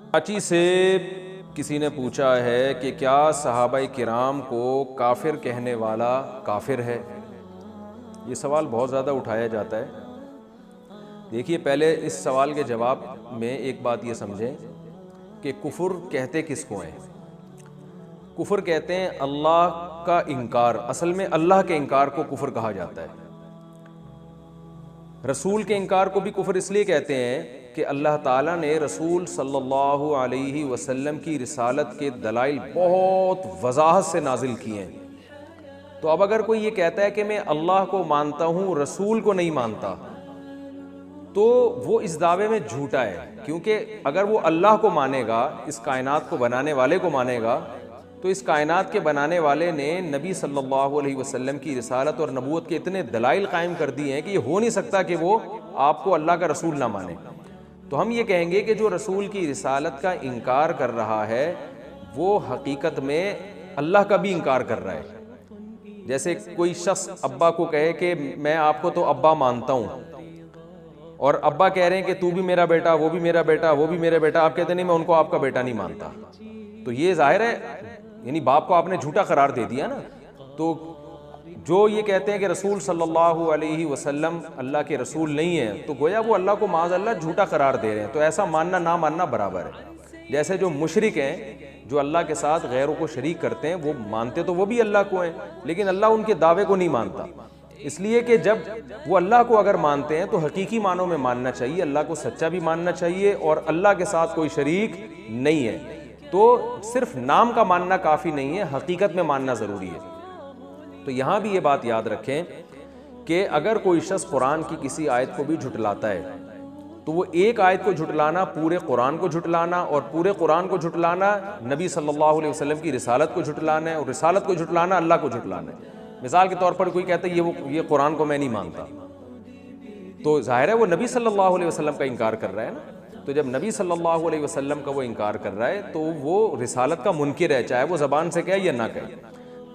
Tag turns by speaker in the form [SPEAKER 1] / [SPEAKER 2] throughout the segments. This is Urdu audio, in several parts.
[SPEAKER 1] کراچی سے کسی نے پوچھا ہے کہ کیا صحابہ کرام کو کافر کہنے والا کافر ہے؟ یہ سوال بہت زیادہ اٹھایا جاتا ہے۔ دیکھیے، پہلے اس سوال کے جواب میں ایک بات یہ سمجھیں کہ کفر کہتے کس کو ہیں؟ کفر کہتے ہیں اللہ کا انکار، اصل میں اللہ کے انکار کو کفر کہا جاتا ہے۔ رسول کے انکار کو بھی کفر اس لیے کہتے ہیں کہ اللہ تعالیٰ نے رسول صلی اللہ علیہ وسلم کی رسالت کے دلائل بہت وضاحت سے نازل کیے ہیں۔ تو اب اگر کوئی یہ کہتا ہے کہ میں اللہ کو مانتا ہوں رسول کو نہیں مانتا، تو وہ اس دعوے میں جھوٹا ہے، کیونکہ اگر وہ اللہ کو مانے گا، اس کائنات کو بنانے والے کو مانے گا، تو اس کائنات کے بنانے والے نے نبی صلی اللہ علیہ وسلم کی رسالت اور نبوت کے اتنے دلائل قائم کر دیے ہیں کہ یہ ہو نہیں سکتا کہ وہ آپ کو اللہ کا رسول نہ مانے۔ تو ہم یہ کہیں گے کہ جو رسول کی رسالت کا انکار کر رہا ہے وہ حقیقت میں اللہ کا بھی انکار کر رہا ہے۔ جیسے کوئی شخص ابا کو کہے کہ میں آپ کو تو ابا مانتا ہوں، اور ابا کہہ رہے ہیں کہ تو بھی میرا بیٹا، وہ بھی میرا بیٹا، وہ بھی میرا بیٹا، آپ کہتے نہیں میں ان کو آپ کا بیٹا نہیں مانتا، تو یہ ظاہر ہے یعنی باپ کو آپ نے جھوٹا قرار دے دیا نا۔ تو جو یہ کہتے ہیں کہ رسول صلی اللہ علیہ وسلم اللہ کے رسول نہیں ہیں، تو گویا وہ اللہ کو معاذ اللہ جھوٹا قرار دے رہے ہیں۔ تو ایسا ماننا نہ ماننا برابر ہے۔ جیسے جو مشرک ہیں، جو اللہ کے ساتھ غیروں کو شریک کرتے ہیں، وہ مانتے تو وہ بھی اللہ کو ہیں، لیکن اللہ ان کے دعوے کو نہیں مانتا، اس لیے کہ جب وہ اللہ کو اگر مانتے ہیں تو حقیقی معنوں میں ماننا چاہیے، اللہ کو سچا بھی ماننا چاہیے، اور اللہ کے ساتھ کوئی شریک نہیں ہے۔ تو صرف نام کا ماننا کافی نہیں ہے، حقیقت میں ماننا ضروری ہے۔ تو یہاں بھی یہ بات یاد رکھیں کہ اگر کوئی شخص قرآن کی کسی آیت کو بھی جھٹلاتا ہے تو وہ ایک آیت کو جھٹلانا پورے قرآن کو جھٹلانا، اور پورے قرآن کو جھٹلانا نبی صلی اللہ علیہ وسلم کی رسالت کو جھٹلانا ہے، اور رسالت کو جھٹلانا اللہ کو جھٹلانا ہے۔ مثال کے طور پر کوئی کہتا ہے یہ قرآن کو میں نہیں مانتا، تو ظاہر ہے وہ نبی صلی اللہ علیہ وسلم کا انکار کر رہا ہے نا۔ تو جب نبی صلی اللہ علیہ وسلم کا وہ انکار کر رہا ہے تو وہ رسالت کا منکر ہے، چاہے وہ زبان سے کہے یا نہ کہے۔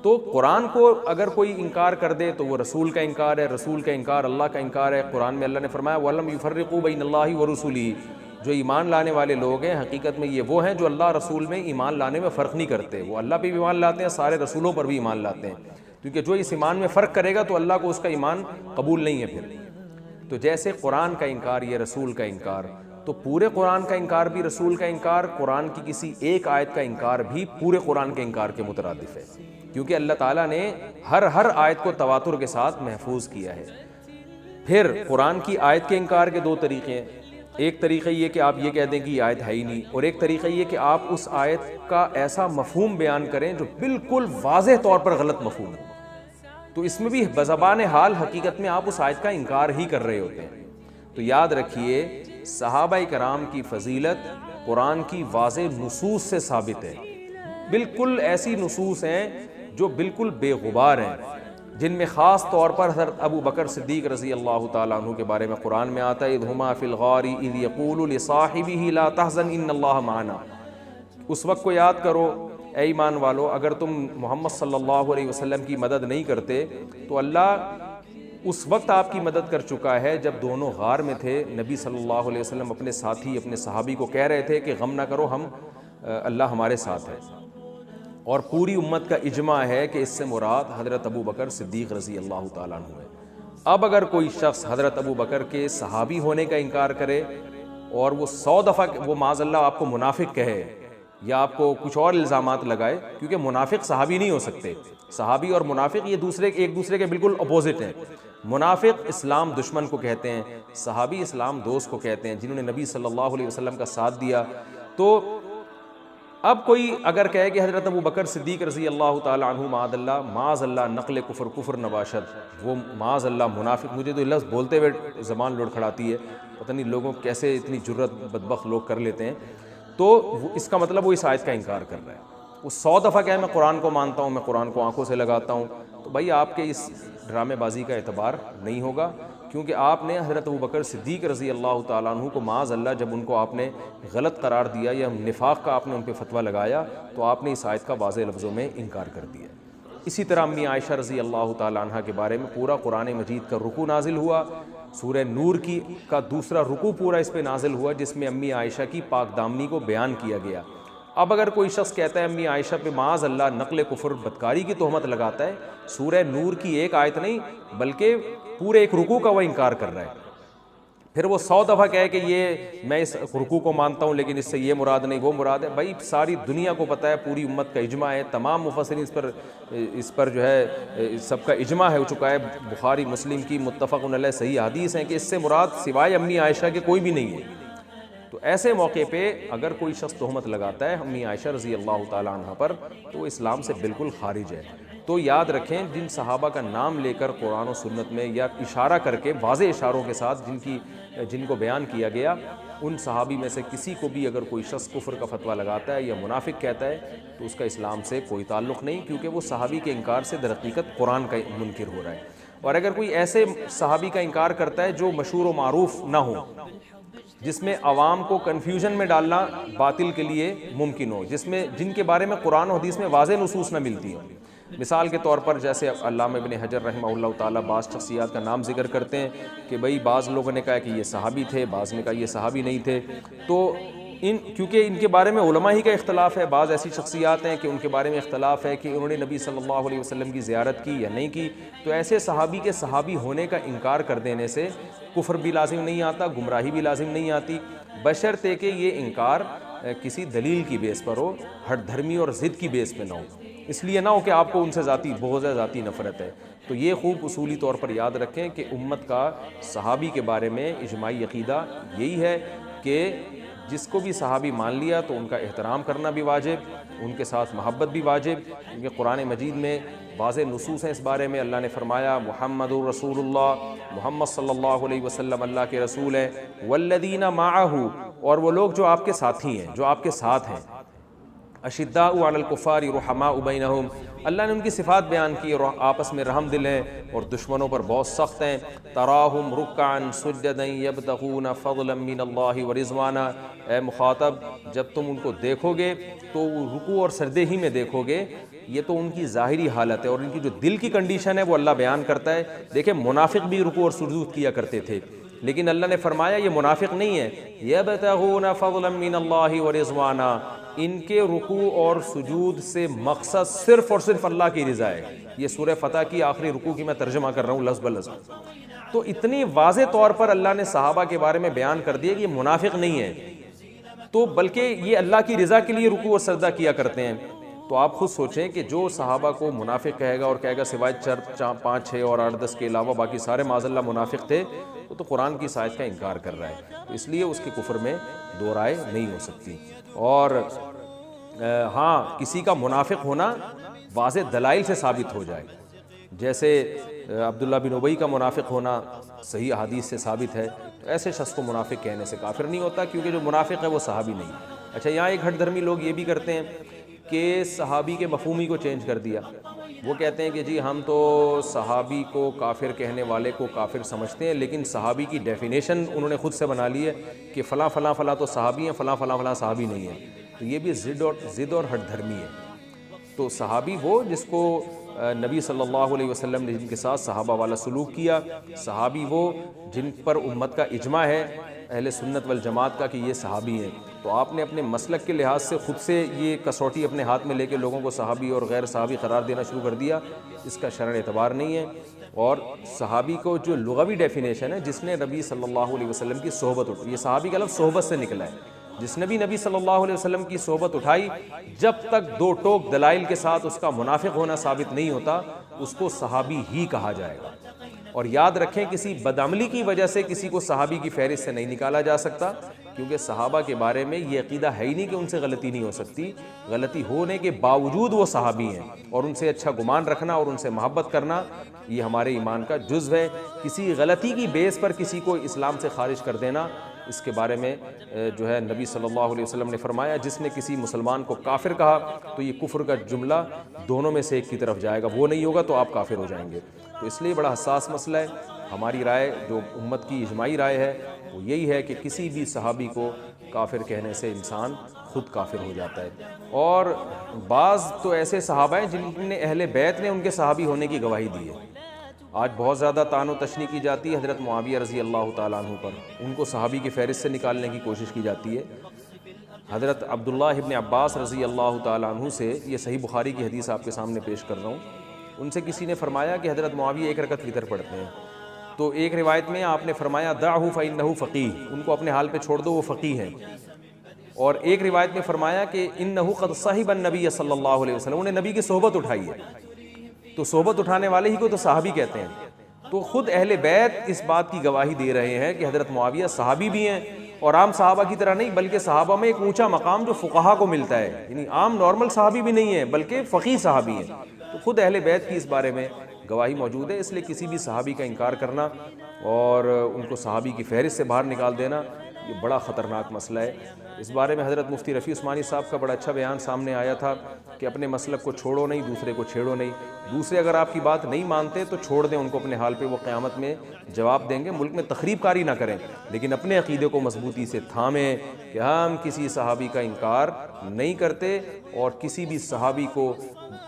[SPEAKER 1] تو قرآن کو اگر کوئی انکار کر دے تو وہ رسول کا انکار ہے، رسول کا انکار اللہ کا انکار ہے۔ قرآن میں اللہ نے فرمایا وَلَمْ يُفَرِّقُوا بَيْنَ اللَّهِ وَرُسُلِهِ، جو ایمان لانے والے لوگ ہیں حقیقت میں یہ وہ ہیں جو اللہ رسول میں ایمان لانے میں فرق نہیں کرتے۔ وہ اللہ پہ بھی ایمان لاتے ہیں، سارے رسولوں پر بھی ایمان لاتے ہیں، کیونکہ جو اس ایمان میں فرق کرے گا تو اللہ کو اس کا ایمان قبول نہیں ہے پھر۔ تو جیسے قرآن کا انکار یہ رسول کا انکار، تو پورے قرآن کا انکار بھی رسول کا انکار، قرآن کی کسی ایک آیت کا انکار بھی پورے قرآن کے انکار کے مترادف ہے، کیونکہ اللہ تعالیٰ نے ہر آیت کو تواتر کے ساتھ محفوظ کیا ہے۔ پھر قرآن کی آیت کے انکار کے دو طریقے ہیں۔ ایک طریقہ یہ کہ آپ یہ کہہ دیں کہ یہ آیت ہے ہی نہیں، اور ایک طریقہ یہ کہ آپ اس آیت کا ایسا مفہوم بیان کریں جو بالکل واضح طور پر غلط مفہوم ہے، تو اس میں بھی بزبان حال حقیقت میں آپ اس آیت کا انکار ہی کر رہے ہوتے ہیں۔ تو یاد رکھیے صحابہ کرام کی فضیلت قرآن کی واضح نصوص سے ثابت ہے، بالکل ایسی نصوص ہیں جو بالکل بے غبار ہیں، جن میں خاص طور پر حضرت ابو بکر صدیق رضی اللہ تعالیٰ عنہ کے بارے میں قرآن میں آتا ہے اذ ہما فی الغار اذ یقول لصاحبہ لا تحزن ان اللہ معنا۔ اس وقت کو یاد کرو اے ایمان والو، اگر تم محمد صلی اللہ علیہ وسلم کی مدد نہیں کرتے تو اللہ اس وقت آپ کی مدد کر چکا ہے جب دونوں غار میں تھے۔ نبی صلی اللہ علیہ وسلم اپنے ساتھی اپنے صحابی کو کہہ رہے تھے کہ غم نہ کرو، ہم اللہ ہمارے ساتھ ہے، اور پوری امت کا اجماع ہے کہ اس سے مراد حضرت ابو بکر صدیق رضی اللہ تعالیٰ عنہ ہے۔ اب اگر کوئی شخص حضرت ابو بکر کے صحابی ہونے کا انکار کرے اور وہ 100 دفعہ وہ معاذ اللہ آپ کو منافق کہے یا آپ کو کچھ اور الزامات لگائے، کیونکہ منافق صحابی نہیں ہو سکتے، صحابی اور منافق یہ ایک دوسرے کے بالکل اپوزٹ ہیں۔ منافق اسلام دشمن کو کہتے ہیں، صحابی اسلام دوست کو کہتے ہیں جنہوں نے نبی صلی اللہ علیہ وسلم کا ساتھ دیا۔ تو اب کوئی اگر کہے کہ حضرت ابو بکر صدیق رضی اللہ تعالیٰ عنہ معاذ اللہ نقل کفر نباشد، وہ معاذ اللہ منافق، مجھے تو یہ لفظ بولتے ہوئے زبان لڑکھڑاتی ہے، پتہ نہیں لوگوں کیسے اتنی جرت بدبخت لوگ کر لیتے ہیں۔ تو اس کا مطلب وہ اس آیت کا انکار کر رہا ہے۔ وہ 100 دفعہ کہے میں قرآن کو مانتا ہوں، میں قرآن کو آنکھوں سے لگاتا ہوں، تو بھائی آپ کے اس ڈرامے بازی کا اعتبار نہیں ہوگا، کیونکہ آپ نے حضرت ابو بکر صدیق رضی اللہ تعالیٰ عنہ کو معاذ اللہ جب ان کو آپ نے غلط قرار دیا یا نفاق کا آپ نے ان پہ فتویٰ لگایا تو آپ نے اس آیت کا واضح لفظوں میں انکار کر دیا۔ اسی طرح امی عائشہ رضی اللہ تعالیٰ عنہ کے بارے میں پورا قرآن مجید کا رکوع نازل ہوا، سورہ نور کا دوسرا رکوع پورا اس پہ نازل ہوا جس میں امی عائشہ کی پاک دامنی کو بیان کیا گیا۔ اب اگر کوئی شخص کہتا ہے امی عائشہ پہ معاذ اللہ نقل کفر بدکاری کی تہمت لگاتا ہے، سورہ نور کی ایک آیت نہیں بلکہ پورے ایک رکوع کا وہ انکار کر رہا ہے، پھر وہ 100 دفعہ کہے کہ یہ میں اس رکوع کو مانتا ہوں لیکن اس سے یہ مراد نہیں وہ مراد ہے۔ بھائی ساری دنیا کو پتہ ہے، پوری امت کا اجماع ہے، تمام مفسرین اس پر جو ہے سب کا اجماع ہو چکا ہے، بخاری مسلم کی متفق علیہ صحیح حدیث ہیں کہ اس سے مراد سوائے امی عائشہ کے کوئی بھی نہیں ہے۔ تو ایسے موقع پہ اگر کوئی شخص تہمت لگاتا ہے امی عائشہ رضی اللہ تعالیٰ عنہ پر تو وہ اسلام سے بالکل خارج ہے۔ تو یاد رکھیں جن صحابہ کا نام لے کر قرآن و سنت میں یا اشارہ کر کے واضح اشاروں کے ساتھ جن کو بیان کیا گیا، ان صحابی میں سے کسی کو بھی اگر کوئی شخص کفر کا فتویٰ لگاتا ہے یا منافق کہتا ہے تو اس کا اسلام سے کوئی تعلق نہیں، کیونکہ وہ صحابی کے انکار سے در حقیقت قرآن کا منکر ہو رہا ہے۔ اور اگر کوئی ایسے صحابی کا انکار کرتا ہے جو مشہور و معروف نہ ہو، جس میں عوام کو کنفیوژن میں ڈالنا باطل کے لیے ممکن ہو، جن کے بارے میں قرآن و حدیث میں واضح نصوص نہ ملتی ہوں، مثال کے طور پر جیسے علامہ ابن حجر رحمہ اللہ تعالیٰ بعض شخصیات کا نام ذکر کرتے ہیں کہ بھئی بعض لوگوں نے کہا کہ یہ صحابی تھے، بعض نے کہا یہ صحابی نہیں تھے، تو کیونکہ ان کے بارے میں علماء ہی کا اختلاف ہے، بعض ایسی شخصیات ہیں کہ ان کے بارے میں اختلاف ہے کہ انہوں نے نبی صلی اللہ علیہ وسلم کی زیارت کی یا نہیں کی، تو ایسے صحابی کے صحابی ہونے کا انکار کر دینے سے کفر بھی لازم نہیں آتا، گمراہی بھی لازم نہیں آتی، بشرطے کہ یہ انکار کسی دلیل کی بیس پر ہو، ہٹ دھرمی اور ضد کی بیس پہ نہ ہو، اس لیے نہ ہو کہ آپ کو ان سے ذاتی بغض ہے، ذاتی نفرت ہے۔ تو یہ خوب اصولی طور پر یاد رکھیں کہ امت کا صحابی کے بارے میں اجماعی عقیدہ یہی ہے کہ جس کو بھی صحابی مان لیا تو ان کا احترام کرنا بھی واجب، ان کے ساتھ محبت بھی واجب، کیونکہ قرآن مجید میں واضح نصوص ہیں اس بارے میں۔ اللہ نے فرمایا محمد رسول اللہ، محمد صلی اللہ علیہ وسلم اللہ کے رسول ہیں، والذین معہ، اور وہ لوگ جو آپ کے ساتھی ہیں، جو آپ کے ساتھ ہیں، اشداء علی الکفار رحماء بینہم، اللہ نے ان کی صفات بیان کی اور آپس میں رحم دل ہیں اور دشمنوں پر بہت سخت ہیں۔ تراہم رکعا سجدا یبتغون فضلا من اللہ ورضوانا، اے مخاطب جب تم ان کو دیکھو گے تو رکوع اور سجدے ہی میں دیکھو گے، یہ تو ان کی ظاہری حالت ہے، اور ان کی جو دل کی کنڈیشن ہے وہ اللہ بیان کرتا ہے۔ دیکھیں منافق بھی رکوع اور سجود کیا کرتے تھے، لیکن اللہ نے فرمایا یہ منافق نہیں ہے، یبتغون فضلا من اللہ ورضوانا، ان کے رکوع اور سجود سے مقصد صرف اور صرف اللہ کی رضا ہے۔ یہ سورہ فتح کی آخری رکوع کی میں ترجمہ کر رہا ہوں لفظ بلفظ۔ تو اتنی واضح طور پر اللہ نے صحابہ کے بارے میں بیان کر دیا کہ یہ منافق نہیں ہے، تو بلکہ یہ اللہ کی رضا کے لیے رکوع اور سجدہ کیا کرتے ہیں۔ تو آپ خود سوچیں کہ جو صحابہ کو منافق کہے گا اور کہے گا سوائے 5 6 اور 8 10 کے علاوہ باقی سارے معاذ اللہ منافق تھے، وہ تو قرآن کی آیت کا انکار کر رہا ہے، تو اس لیے اس کے کفر میں دو رائے نہیں ہو سکتی۔ اور ہاں کسی کا منافق ہونا واضح دلائل سے ثابت ہو جائے، جیسے عبداللہ بن ابی کا منافق ہونا صحیح حدیث سے ثابت ہے، تو ایسے شخص کو منافق کہنے سے کافر نہیں ہوتا، کیونکہ جو منافق ہے وہ صحابی نہیں۔ اچھا یہاں ایک ہٹ دھرمی لوگ یہ بھی کرتے ہیں کہ صحابی کے مفہومی کو چینج کر دیا، وہ کہتے ہیں کہ جی ہم تو صحابی کو کافر کہنے والے کو کافر سمجھتے ہیں، لیکن صحابی کی ڈیفینیشن انہوں نے خود سے بنا لی ہے کہ فلاں فلاں فلاں تو صحابی ہیں، فلاں فلاں فلاں صحابی نہیں ہیں، تو یہ بھی ضد اور ہٹ دھرمی ہے۔ تو صحابی وہ جس کو نبی صلی اللہ علیہ وسلم نے جن کے ساتھ صحابہ والا سلوک کیا، صحابی وہ جن پر امت کا اجماع ہے اہل سنت والجماعت کا کہ یہ صحابی ہیں۔ تو آپ نے اپنے مسلک کے لحاظ سے خود سے یہ کسوٹی اپنے ہاتھ میں لے کے لوگوں کو صحابی اور غیر صحابی قرار دینا شروع کر دیا، اس کا شرعی اعتبار نہیں ہے۔ اور صحابی کو جو لغوی ڈیفینیشن ہے، جس نے نبی صلی اللہ علیہ وسلم کی صحبت اٹھائی، یہ صحابی کا لفظ صحبت سے نکلا ہے، جس نے بھی نبی صلی اللہ علیہ وسلم کی صحبت اٹھائی، جب تک دو ٹوک دلائل کے ساتھ اس کا منافق ہونا ثابت نہیں ہوتا اس کو صحابی ہی کہا جائے گا۔ اور یاد رکھیں کسی بدعملی کی وجہ سے کسی کو صحابی کی فہرست سے نہیں نکالا جا سکتا، کیونکہ صحابہ کے بارے میں یہ عقیدہ ہے ہی نہیں کہ ان سے غلطی نہیں ہو سکتی، غلطی ہونے کے باوجود وہ صحابی ہیں، اور ان سے اچھا گمان رکھنا اور ان سے محبت کرنا یہ ہمارے ایمان کا جزو ہے۔ کسی غلطی کی بیس پر کسی کو اسلام سے خارج کر دینا، اس کے بارے میں جو ہے نبی صلی اللہ علیہ وسلم نے فرمایا جس نے کسی مسلمان کو کافر کہا تو یہ کفر کا جملہ دونوں میں سے ایک کی طرف جائے گا، وہ نہیں ہوگا تو آپ کافر ہو جائیں گے۔ تو اس لیے بڑا حساس مسئلہ ہے۔ ہماری رائے جو امت کی اجماعی رائے ہے وہ یہی ہے کہ کسی بھی صحابی کو کافر کہنے سے انسان خود کافر ہو جاتا ہے۔ اور بعض تو ایسے صحابہ ہیں جن نے اہل بیت نے ان کے صحابی ہونے کی گواہی دی ہے، آج بہت زیادہ طعن و تشنیع کی جاتی ہے حضرت معاویہ رضی اللہ تعالیٰ عنہ پر، ان کو صحابی کی فہرست سے نکالنے کی کوشش کی جاتی ہے۔ حضرت عبداللہ ابن عباس رضی اللہ تعالیٰ عنہ سے، یہ صحیح بخاری کی حدیث آپ کے سامنے پیش کر رہا ہوں، ان سے کسی نے فرمایا کہ حضرت معاویہ ایک رکعت وتر پڑھتے ہیں، تو ایک روایت میں آپ نے فرمایا دعہ فإنہ فقیہ، ان کو اپنے حال پہ چھوڑ دو، وہ فقیہ ہیں، اور ایک روایت میں فرمایا کہ انہ قد صحب النبی صلی اللہ علیہ وسلم، انہیں نبی کی صحبت اٹھائی ہے، تو صحبت اٹھانے والے ہی کو تو صحابی کہتے ہیں۔ تو خود اہل بیت اس بات کی گواہی دے رہے ہیں کہ حضرت معاویہ صحابی بھی ہیں، اور عام صحابہ کی طرح نہیں، بلکہ صحابہ میں ایک اونچا مقام جو فقہا کو ملتا ہے، یعنی عام نارمل صحابی بھی نہیں ہے بلکہ فقیہ صحابی ہیں۔ تو خود اہل بیت کی اس بارے میں گواہی موجود ہے، اس لیے کسی بھی صحابی کا انکار کرنا اور ان کو صحابی کی فہرست سے باہر نکال دینا یہ بڑا خطرناک مسئلہ ہے۔ اس بارے میں حضرت مفتی رفیع عثمانی صاحب کا بڑا اچھا بیان سامنے آیا تھا کہ اپنے مسلک کو چھوڑو نہیں، دوسرے کو چھیڑو نہیں، دوسرے اگر آپ کی بات نہیں مانتے تو چھوڑ دیں ان کو اپنے حال پہ، وہ قیامت میں جواب دیں گے۔ ملک میں تخریب کاری نہ کریں، لیکن اپنے عقیدے کو مضبوطی سے تھامیں کہ ہم کسی صحابی کا انکار نہیں کرتے، اور کسی بھی صحابی کو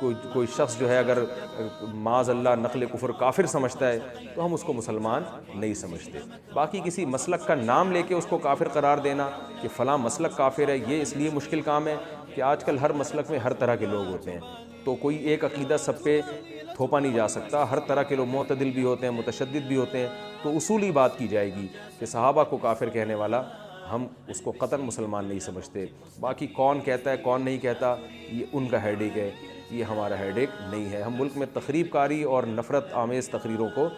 [SPEAKER 1] کوئی شخص جو ہے اگر معاذ اللہ نقل کفر کافر سمجھتا ہے تو ہم اس کو مسلمان نہیں سمجھتے۔ باقی کسی مسلک کا نام لے کے اس کو کافر قرار دینا کہ فلاں مسلک کافر ہے، یہ اس لیے مشکل کام ہے کہ آج کل ہر مسلک میں ہر طرح کے لوگ ہوتے ہیں، تو کوئی ایک عقیدہ سب پہ تھوپا نہیں جا سکتا، ہر طرح کے لوگ معتدل بھی ہوتے ہیں، متشدد بھی ہوتے ہیں، تو اصولی بات کی جائے گی کہ صحابہ کو کافر کہنے والا ہم اس کو قطعاً مسلمان نہیں سمجھتے۔ باقی کون کہتا ہے کون نہیں کہتا یہ ان کا ہیڈ ایک ہے، یہ ہمارا ہیڈ ایک نہیں ہے۔ ہم ملک میں تخریب کاری اور نفرت آمیز تقریروں کو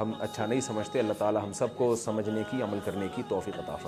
[SPEAKER 1] ہم اچھا نہیں سمجھتے۔ اللہ تعالی ہم سب کو سمجھنے کی، عمل کرنے کی توفیق عطا فرمائے۔